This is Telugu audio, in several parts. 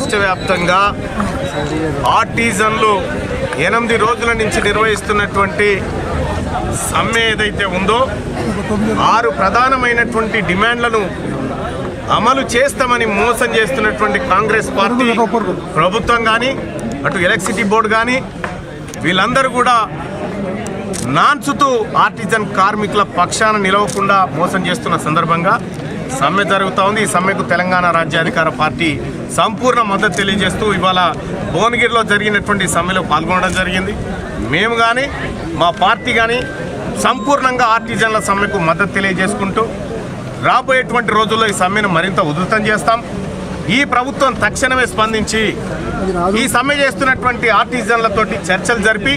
రాష్ట్ర వ్యాప్తంగా ఆర్టిజన్లు 8 రోజుల నుంచి నిర్వహిస్తున్నటువంటి సమ్మె ఏదైతే ఉందో 6 ప్రధానమైనటువంటి డిమాండ్లను అమలు చేస్తామని మోసం చేస్తున్నటువంటి కాంగ్రెస్ పార్టీ ప్రభుత్వం కానీ అటు ఎలక్ట్రిసిటీ బోర్డు కానీ వీళ్ళందరూ కూడా నాన్చుతూ ఆర్టిజన్ కార్మికుల పక్షాన నిలవకుండా మోసం చేస్తున్న సందర్భంగా సమ్మె జరుగుతూ ఉంది. ఈ సమ్మెకు తెలంగాణ రాజ్యాధికార పార్టీ సంపూర్ణ మద్దతు తెలియజేస్తూ ఇవాళ భువనగిరిలో జరిగినటువంటి సమ్మెలో పాల్గొనడం జరిగింది. మేము కానీ మా పార్టీ కానీ సంపూర్ణంగా ఆర్టిజన్ల సమ్మెకు మద్దతు తెలియజేసుకుంటూ రాబోయేటువంటి రోజుల్లో ఈ సమ్మెను మరింత ఉధృతం చేస్తాం. ఈ ప్రభుత్వం తక్షణమే స్పందించి ఈ సమ్మె చేస్తున్నటువంటి ఆర్టిజన్లతోటి చర్చలు జరిపి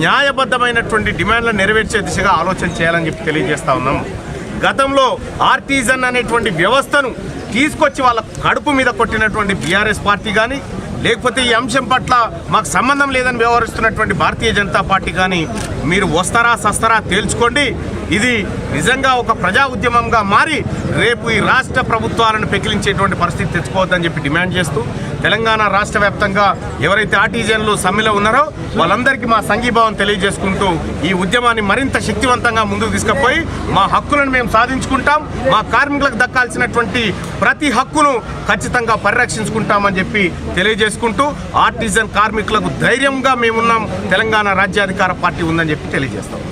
న్యాయబద్ధమైనటువంటి డిమాండ్లను నెరవేర్చే దిశగా ఆలోచన చేయాలని చెప్పి తెలియజేస్తా ఉన్నాం. గతంలో ఆర్టిజన్ అనేటువంటి వ్యవస్థను తీసుకొచ్చి వాళ్ళ కడుపు మీద కొట్టినటువంటి బీఆర్ఎస్ పార్టీ కానీ లేకపోతే ఈ అంశం పట్ల మాకు సంబంధం లేదని వ్యవహరిస్తున్నటువంటి భారతీయ జనతా పార్టీ కానీ మీరు వస్తారా సస్తారా తేల్చుకోండి. ఇది నిజంగా ఒక ప్రజా ఉద్యమంగా మారి రేపు ఈ రాష్ట్ర ప్రభుత్వాలను పెకిలించేటువంటి పరిస్థితి తెచ్చుకోవద్దని చెప్పి డిమాండ్ చేస్తూ తెలంగాణ రాష్ట్ర వ్యాప్తంగా ఎవరైతే ఆర్టిజన్లు సమ్మెలో ఉన్నారో వాళ్ళందరికీ మా సంఘీభావం తెలియజేసుకుంటూ ఈ ఉద్యమాన్ని మరింత శక్తివంతంగా ముందుకు తీసుకుపోయి మా హక్కులను మేము సాధించుకుంటాం. మా కార్మికులకు దక్కాల్సినటువంటి ప్రతి హక్కును ఖచ్చితంగా పరిరక్షించుకుంటామని చెప్పి తెలియజేసుకుంటూ ఆర్టిజన్ కార్మికులకు ధైర్యంగా మేమున్నాం, తెలంగాణ రాజ్యాధికార పార్టీ ఉందని చెప్పి తెలియజేస్తాం.